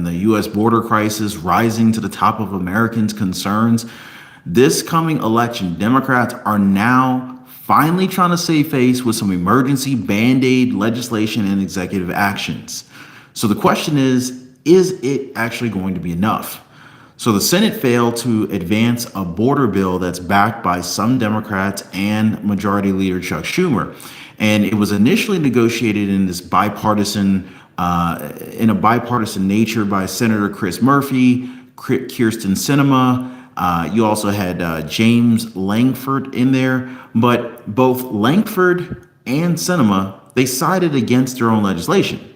the U.S. border crisis rising to the top of Americans' concerns, this coming election, Democrats are now finally trying to save face with some emergency Band-Aid legislation and executive actions. So the question is it actually going to be enough? So the Senate failed to advance a border bill that's backed by some Democrats and Majority Leader Chuck Schumer. And it was initially negotiated in this bipartisan nature by Senator Chris Murphy, Kirsten Sinema. You also had James Langford in there, but both Langford and Sinema, they sided against their own legislation.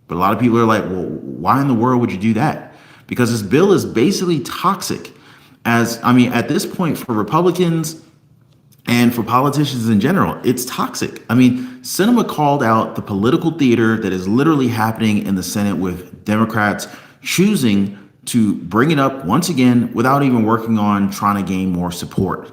But a lot of people are like, well, why in the world would you do that? Because this bill is basically toxic. At this point, for Republicans and for politicians in general, it's toxic. Sinema called out the political theater that is literally happening in the Senate with Democrats choosing to bring it up once again without even working on trying to gain more support.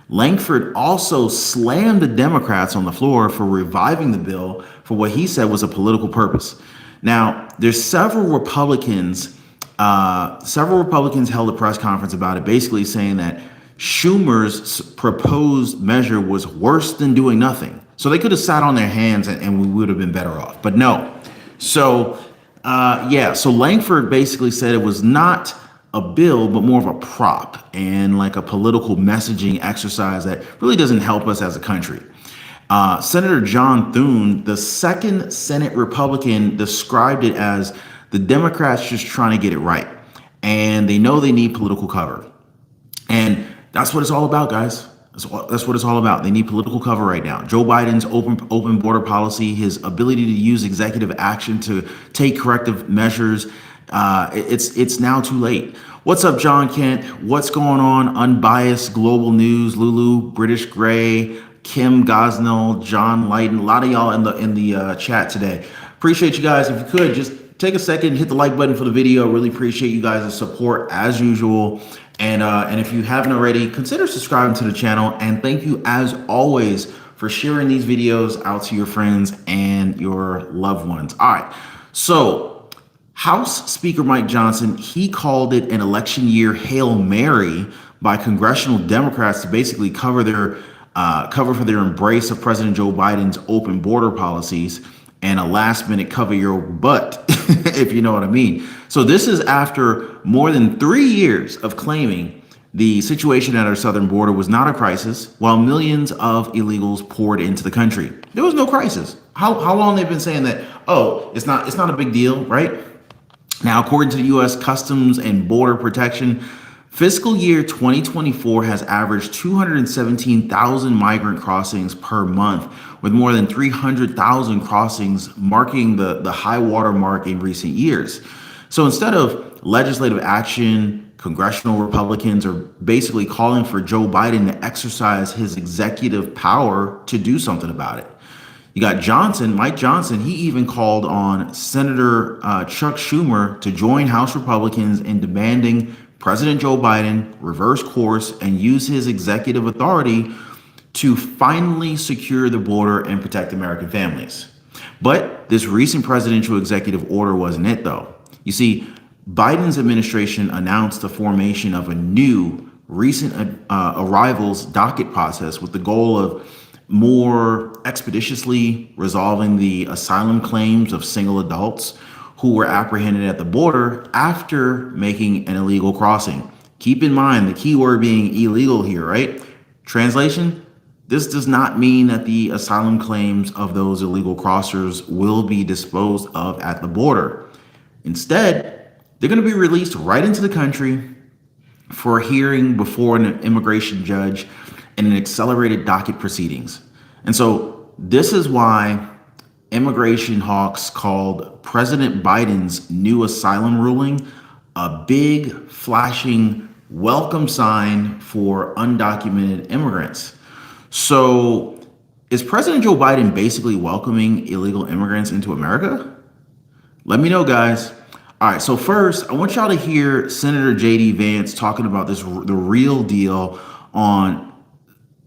Langford also slammed the Democrats on the floor for reviving the bill for what he said was a political purpose. Now, there's several Republicans held a press conference about it, basically saying that Schumer's proposed measure was worse than doing nothing. So they could have sat on their hands and we would have been better off. But no. So Langford basically said it was not a bill, but more of a prop and like a political messaging exercise that really doesn't help us as a country. Senator John Thune, the second Senate Republican, described it as the Democrats just trying to get it right. And they know they need political cover. And that's what it's all about, guys. That's what it's all about. They need political cover right now. Joe Biden's open border policy, his ability to use executive action to take corrective measures, it's now too late. What's up, John Kent? What's going on? Unbiased Global News, Lulu, British Gray, Kim Gosnell, John Lighton, a lot of y'all in the chat today. Appreciate you guys. If you could just take a second, hit the like button for the video. Really appreciate you guys' support as usual. And if you haven't already, consider subscribing to the channel. And thank you as always for sharing these videos out to your friends and your loved ones. All right. So House Speaker Mike Johnson, he called it an election year Hail Mary by congressional Democrats to basically cover for their embrace of President Joe Biden's open border policies and a last minute cover your butt, if you know what I mean. So this is after more than 3 years of claiming the situation at our southern border was not a crisis, while millions of illegals poured into the country. There was no crisis. How long they've been saying that, oh, it's not a big deal, right? Now, according to the U.S. Customs and Border Protection, fiscal year 2024 has averaged 217,000 migrant crossings per month, with more than 300,000 crossings marking the high water mark in recent years. So instead of legislative action, congressional Republicans are basically calling for Joe Biden to exercise his executive power to do something about it. You got Mike Johnson, he even called on Senator Chuck Schumer to join House Republicans in demanding President Joe Biden reverse course and use his executive authority to finally secure the border and protect American families. But this recent presidential executive order wasn't it, though. You see, Biden's administration announced the formation of a new recent arrivals docket process with the goal of more expeditiously resolving the asylum claims of single adults who were apprehended at the border after making an illegal crossing. Keep in mind the key word being illegal here, right? Translation, this does not mean that the asylum claims of those illegal crossers will be disposed of at the border. Instead, they're going to be released right into the country for a hearing before an immigration judge and an accelerated docket proceedings. And so this is why immigration hawks called President Biden's new asylum ruling a big, flashing welcome sign for undocumented immigrants. So is President Joe Biden basically welcoming illegal immigrants into America? Let me know, guys. All right, so first, I want y'all to hear Senator J.D. Vance talking about the real deal on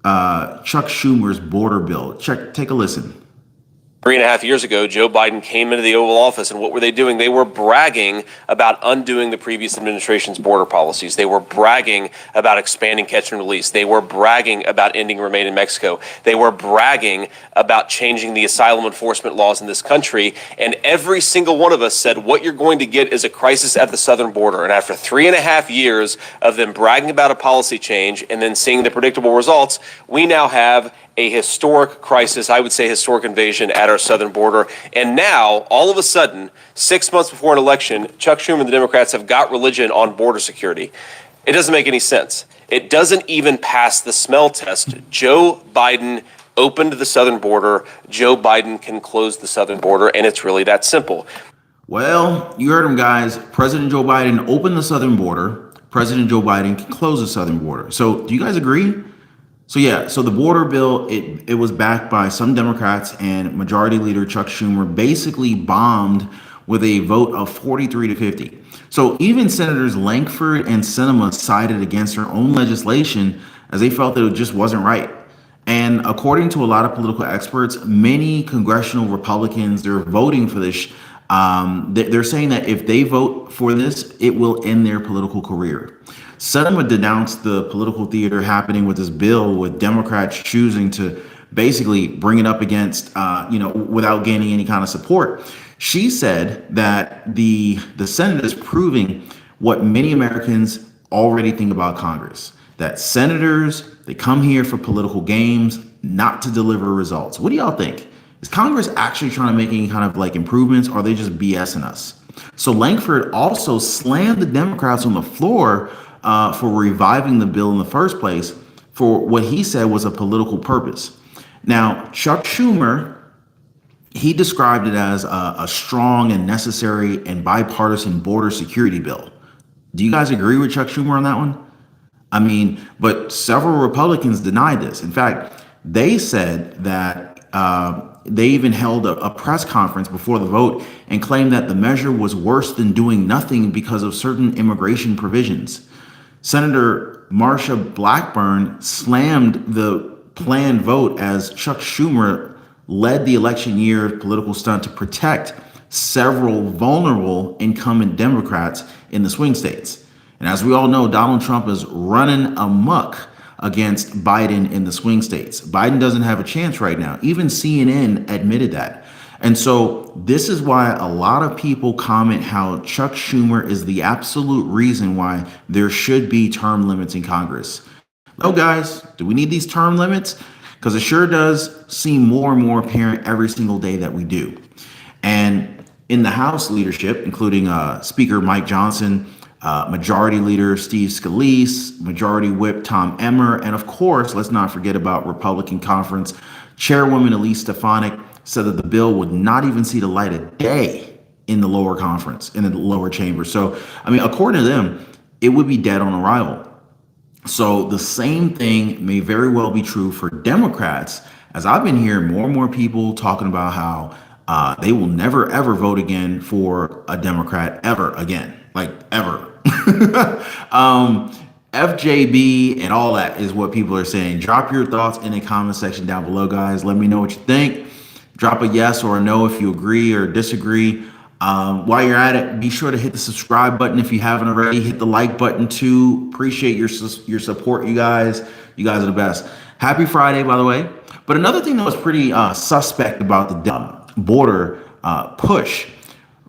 Chuck Schumer's border bill. Take a listen. 3.5 years ago, Joe Biden came into the Oval Office, and what were they doing? They were bragging about undoing the previous administration's border policies. They were bragging about expanding catch and release. They were bragging about ending remain in Mexico. They were bragging about changing the asylum enforcement laws in this country. And every single one of us said, what you're going to get is a crisis at the southern border. And after 3.5 years of them bragging about a policy change and then seeing the predictable results, we now have a historic crisis, I would say historic invasion at our southern border. And now, all of a sudden, 6 months before an election, Chuck Schumer and the Democrats have got religion on border security. It doesn't make any sense. It doesn't even pass the smell test. Joe Biden opened the southern border. Joe Biden can close the southern border, and it's really that simple. Well, you heard him, guys. President Joe Biden opened the southern border. President Joe Biden can close the southern border. So do you guys agree? So the border bill, it was backed by some Democrats, and Majority Leader Chuck Schumer basically bombed with a vote of 43-50. So even Senators Lankford and Sinema sided against their own legislation as they felt that it just wasn't right. And according to a lot of political experts, many congressional Republicans, they're voting for this. They're saying that if they vote for this, it will end their political career. Sinema denounced the political theater happening with this bill, with Democrats choosing to basically bring it up against, without gaining any kind of support. She said that the Senate is proving what many Americans already think about Congress, that senators, they come here for political games, not to deliver results. What do y'all think? Is Congress actually trying to make any kind of improvements, or are they just BSing us? So Lankford also slammed the Democrats on the floor for reviving the bill in the first place for what he said was a political purpose. Now, Chuck Schumer, he described it as a strong and necessary and bipartisan border security bill. Do you guys agree with Chuck Schumer on that one? I mean, but several Republicans denied this. In fact, they said that they even held a press conference before the vote and claimed that the measure was worse than doing nothing because of certain immigration provisions. Senator Marsha Blackburn slammed the planned vote as Chuck Schumer led the election year political stunt to protect several vulnerable incumbent Democrats in the swing states. And as we all know, Donald Trump is running amok against Biden in the swing states. Biden doesn't have a chance right now. Even CNN admitted that. And so this is why a lot of people comment how Chuck Schumer is the absolute reason why there should be term limits in Congress. Oh, guys, do we need these term limits? Because it sure does seem more and more apparent every single day that we do. And in the House leadership, including Speaker Mike Johnson, Majority Leader Steve Scalise, Majority Whip Tom Emmer, and of course, let's not forget about Republican Conference Chairwoman Elise Stefanik, said that the bill would not even see the light of day in the lower conference, in the lower chamber. So, I mean, according to them, it would be dead on arrival. So the same thing may very well be true for Democrats, as I've been hearing more and more people talking about how they will never, ever vote again for a Democrat ever again, like ever. FJB and all that is what people are saying. Drop your thoughts in the comment section down below, guys. Let me know what you think. Drop a yes or a no if you agree or disagree. While you're at it, be sure to hit the subscribe button if you haven't already. Hit the like button too. Appreciate your support, you guys. You guys are the best. Happy Friday, by the way. But another thing that was pretty suspect about the border push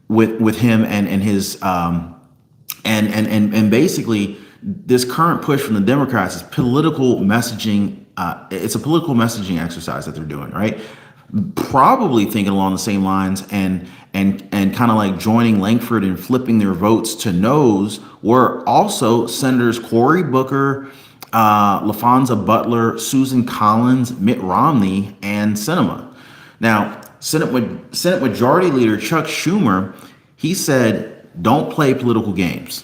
with him and his and basically this current push from the Democrats is political messaging. It's a political messaging exercise that they're doing, right? Probably thinking along the same lines and kind of like joining Lankford and flipping their votes to no's were also Senators Cory Booker, LaFonza Butler, Susan Collins, Mitt Romney, and Sinema. Now, Senate Majority Leader Chuck Schumer, he said, don't play political games.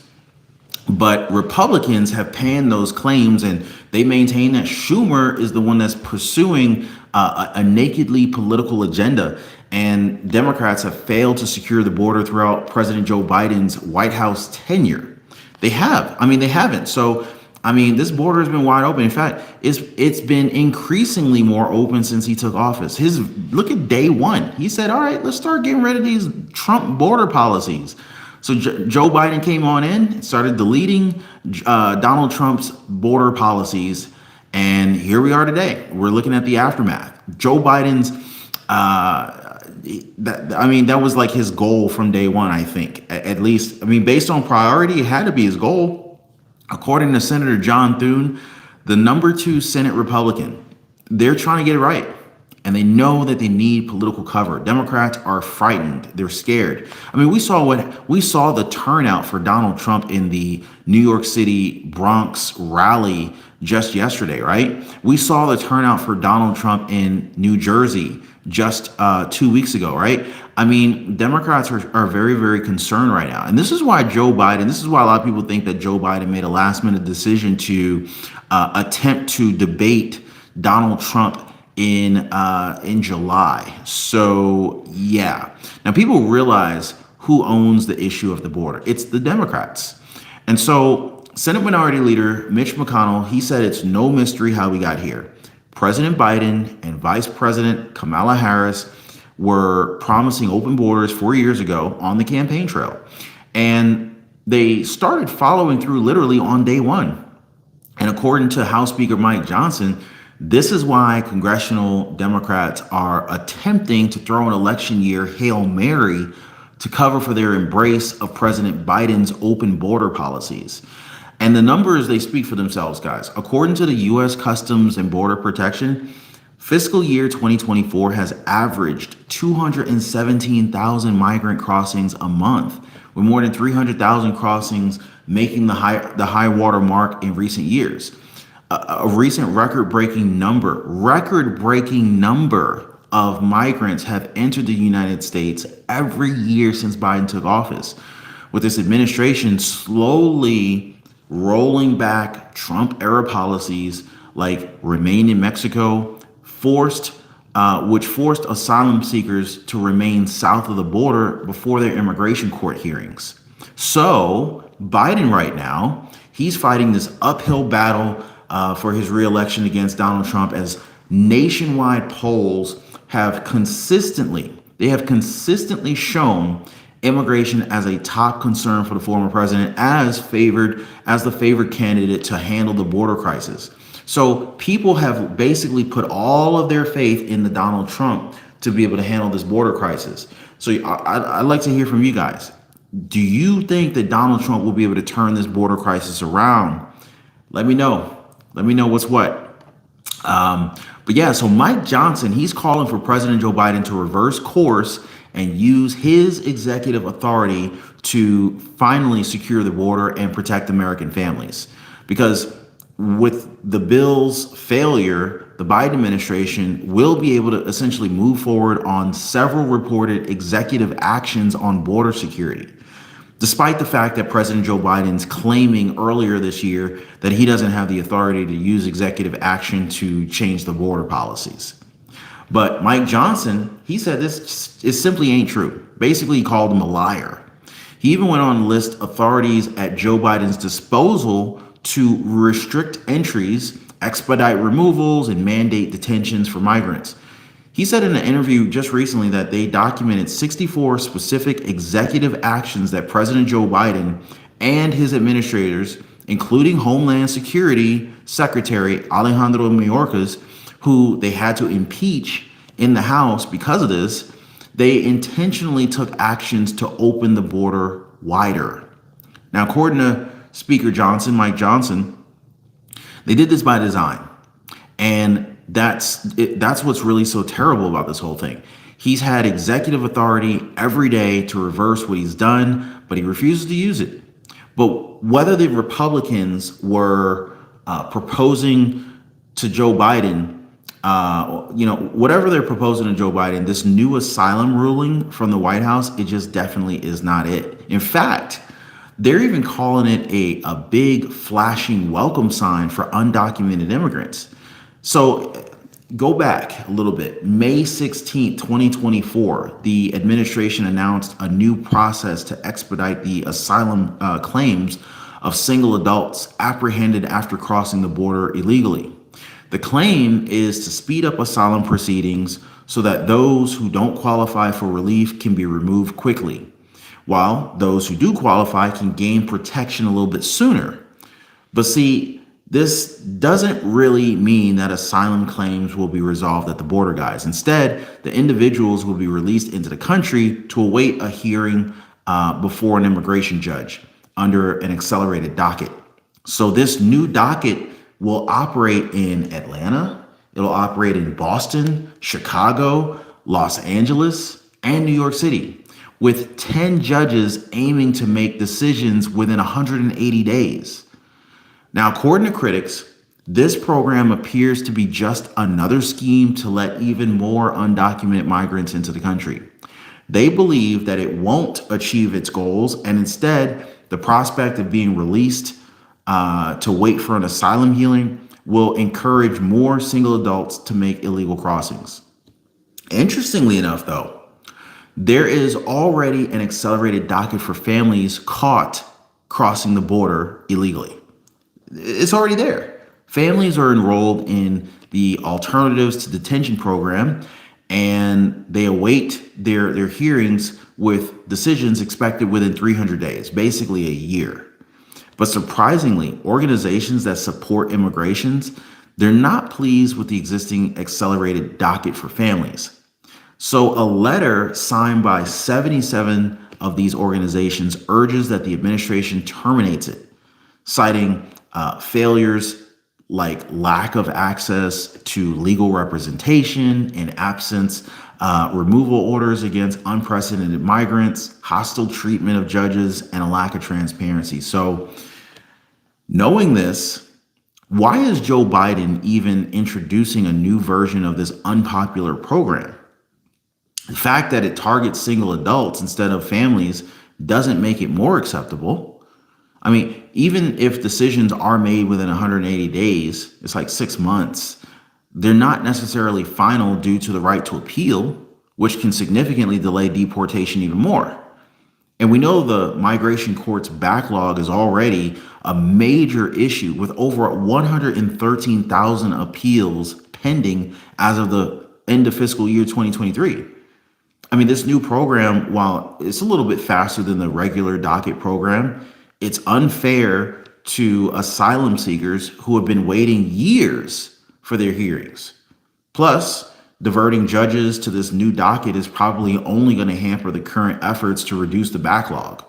But Republicans have panned those claims, and they maintain that Schumer is the one that's pursuing a nakedly political agenda. And Democrats have failed to secure the border throughout President Joe Biden's White House tenure. They have. I mean, they haven't. So I mean, this border has been wide open. In fact, it's been increasingly more open since he took office. Look at day one. He said, "All right, let's start getting rid of these Trump border policies." So Joe Biden came on in, started deleting Donald Trump's border policies, and here we are today. We're looking at the aftermath. Joe Biden's that was like his goal from day one, I think. At least, I mean, based on priority, it had to be his goal. According to Senator John Thune, the number 2 Senate Republican, they're trying to get it right. And they know that they need political cover. Democrats are frightened. They're scared. I mean, we saw the turnout for Donald Trump in the New York City Bronx rally just yesterday, right? We saw the turnout for Donald Trump in New Jersey just 2 weeks ago, right? I mean, Democrats are very, very concerned right now. And this is why a lot of people think that Joe Biden made a last minute decision to attempt to debate Donald Trump in July. So, yeah. Now, people realize who owns the issue of the border. It's the Democrats. And so Senate Minority Leader Mitch McConnell, he said it's no mystery how we got here. President Biden and Vice President Kamala Harris were promising open borders 4 years ago on the campaign trail. And they started following through literally on day one. And according to House Speaker Mike Johnson, this is why congressional Democrats are attempting to throw an election year Hail Mary to cover for their embrace of President Biden's open border policies. And the numbers, they speak for themselves, guys. According to the U.S. Customs and Border Protection, fiscal year 2024 has averaged 217,000 migrant crossings a month, with more than 300,000 crossings making the high water mark in recent years. A recent record-breaking number of migrants have entered the United States every year since Biden took office, with this administration slowly rolling back Trump-era policies like Remain in Mexico, which forced asylum seekers to remain south of the border before their immigration court hearings. So Biden right now, he's fighting this uphill battle for his reelection against Donald Trump, as nationwide polls have consistently shown immigration as a top concern for the former president, as the favored candidate to handle the border crisis. So people have basically put all of their faith in the Donald Trump to be able to handle this border crisis. So I'd like to hear from you guys. Do you think that Donald Trump will be able to turn this border crisis around? Let me know. Let me know what's what. But yeah, so Mike Johnson, he's calling for President Joe Biden to reverse course and use his executive authority to finally secure the border and protect American families. Because with the bill's failure, the Biden administration will be able to essentially move forward on several reported executive actions on border security, despite the fact that President Joe Biden's claiming earlier this year that he doesn't have the authority to use executive action to change the border policies. But Mike Johnson, he said this simply ain't true. Basically, he called him a liar. He even went on to list authorities at Joe Biden's disposal to restrict entries, expedite removals, and mandate detentions for migrants. He said in an interview just recently that they documented 64 specific executive actions that President Joe Biden and his administrators, including Homeland Security Secretary Alejandro Mayorkas, who they had to impeach in the House because of this, they intentionally took actions to open the border wider. Now, according to Speaker Johnson, Mike Johnson, they did this by design. And that's what's really so terrible about this whole thing. He's had executive authority every day to reverse what he's done, but he refuses to use it. But whether the Republicans were proposing to Joe Biden, whatever they're proposing to Joe Biden, this new asylum ruling from the White House, it just definitely is not it. In fact, they're even calling it a big flashing welcome sign for undocumented immigrants. So go back a little bit. May 16th, 2024, the administration announced a new process to expedite the asylum claims of single adults apprehended after crossing the border illegally. The claim is to speed up asylum proceedings so that those who don't qualify for relief can be removed quickly, while those who do qualify can gain protection a little bit sooner. But see, this doesn't really mean that asylum claims will be resolved at the border, guys. Instead, the individuals will be released into the country to await a hearing before an immigration judge under an accelerated docket. So this new docket will operate in Atlanta, it'll operate in Boston, Chicago, Los Angeles, and New York City, with 10 judges aiming to make decisions within 180 days. Now, according to critics, this program appears to be just another scheme to let even more undocumented migrants into the country. They believe that it won't achieve its goals, and instead, the prospect of being released to wait for an asylum hearing will encourage more single adults to make illegal crossings. Interestingly enough, though, there is already an accelerated docket for families caught crossing the border illegally. It's already there. Families are enrolled in the Alternatives to Detention program, and they await their hearings with decisions expected within 300 days, basically a year. But surprisingly, organizations that support immigrations, they're not pleased with the existing accelerated docket for families. So a letter signed by 77 of these organizations urges that the administration terminates it, citing failures like lack of access to legal representation and absence, removal orders against unprecedented migrants, hostile treatment of judges, and a lack of transparency. So knowing this, why is Joe Biden even introducing a new version of this unpopular program? The fact that it targets single adults instead of families doesn't make it more acceptable. I mean, even if decisions are made within 180 days, it's like 6 months, they're not necessarily final due to the right to appeal, which can significantly delay deportation even more. And we know the migration court's backlog is already a major issue with over 113,000 appeals pending as of the end of fiscal year 2023. I mean, this new program, while it's a little bit faster than the regular docket program, it's unfair to asylum seekers who have been waiting years for their hearings. Plus, diverting judges to this new docket is probably only going to hamper the current efforts to reduce the backlog,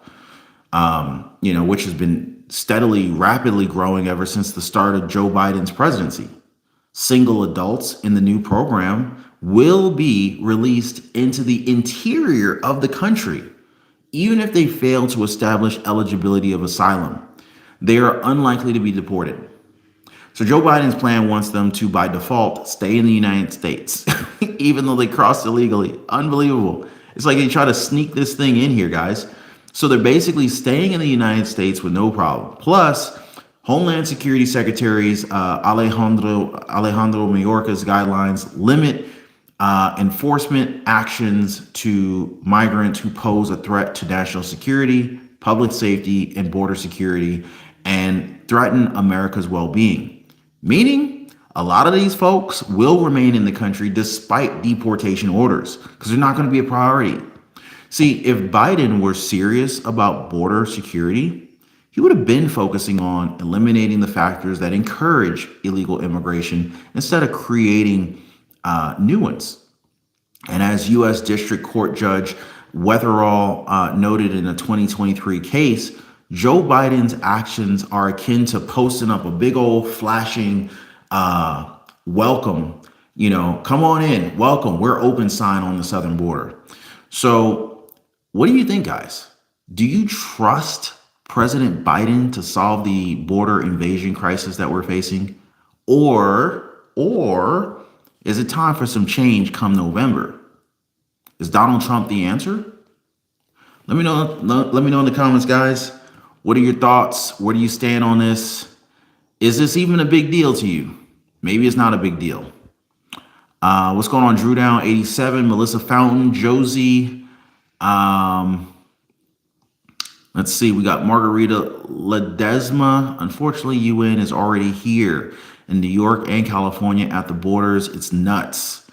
which has been steadily, rapidly growing ever since the start of Joe Biden's presidency. Single adults in the new program will be released into the interior of the country, even if they fail to establish eligibility of asylum. They are unlikely to be deported. So Joe Biden's plan wants them to, by default, stay in the United States, even though they crossed illegally. Unbelievable. It's like they try to sneak this thing in here, guys. So they're basically staying in the United States with no problem. Plus, Homeland Security Secretaries Alejandro Mayorkas guidelines limit enforcement actions to migrants who pose a threat to national security, public safety, and border security, and threaten America's well-being. Meaning, a lot of these folks will remain in the country despite deportation orders because they're not going to be a priority. See, if Biden were serious about border security, he would have been focusing on eliminating the factors that encourage illegal immigration instead of creating new ones. And as U.S. District Court Judge Wetherall noted in a 2023 case, Joe Biden's actions are akin to posting up a big old flashing welcome, come on in, welcome, we're open sign on the southern border. So what do you think, guys? Do you trust President Biden to solve the border invasion crisis that we're facing? Or is it time for some change come November? Is Donald Trump the answer? Let me know in the comments, guys. What are your thoughts? Where do you stand on this? Is this even a big deal to you? Maybe it's not a big deal. What's going on? Drew Down 87, Melissa Fountain, Josie. Let's Let's see. We got Margarita Ledesma. Unfortunately, UN is already here in New York and California at the borders. It's nuts.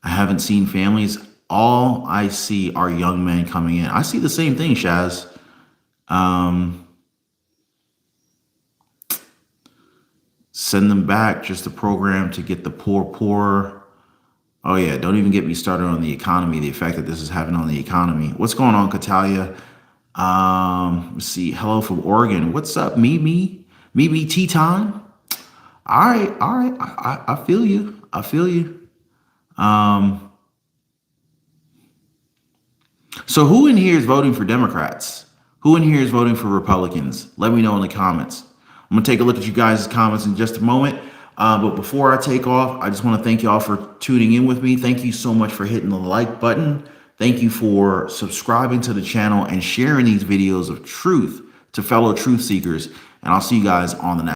I haven't seen families. All I see are young men coming in. I see the same thing, Shaz. Send them back. Just a program to get the poor poorer. Oh yeah, don't even get me started on the economy, the effect that this is having on the economy. What's going on, Katalia? Let's see. Hello from Oregon. What's up, me tea time? All right. I feel you. So who in here is voting for Democrats? Who in here is voting for Republicans? Let me know in the comments. I'm gonna take a look at you guys' comments in just a moment. But before I take off, I just want to thank y'all for tuning in with me. Thank you so much for hitting the like button. Thank you for subscribing to the channel and sharing these videos of truth to fellow truth seekers. And I'll see you guys on the next.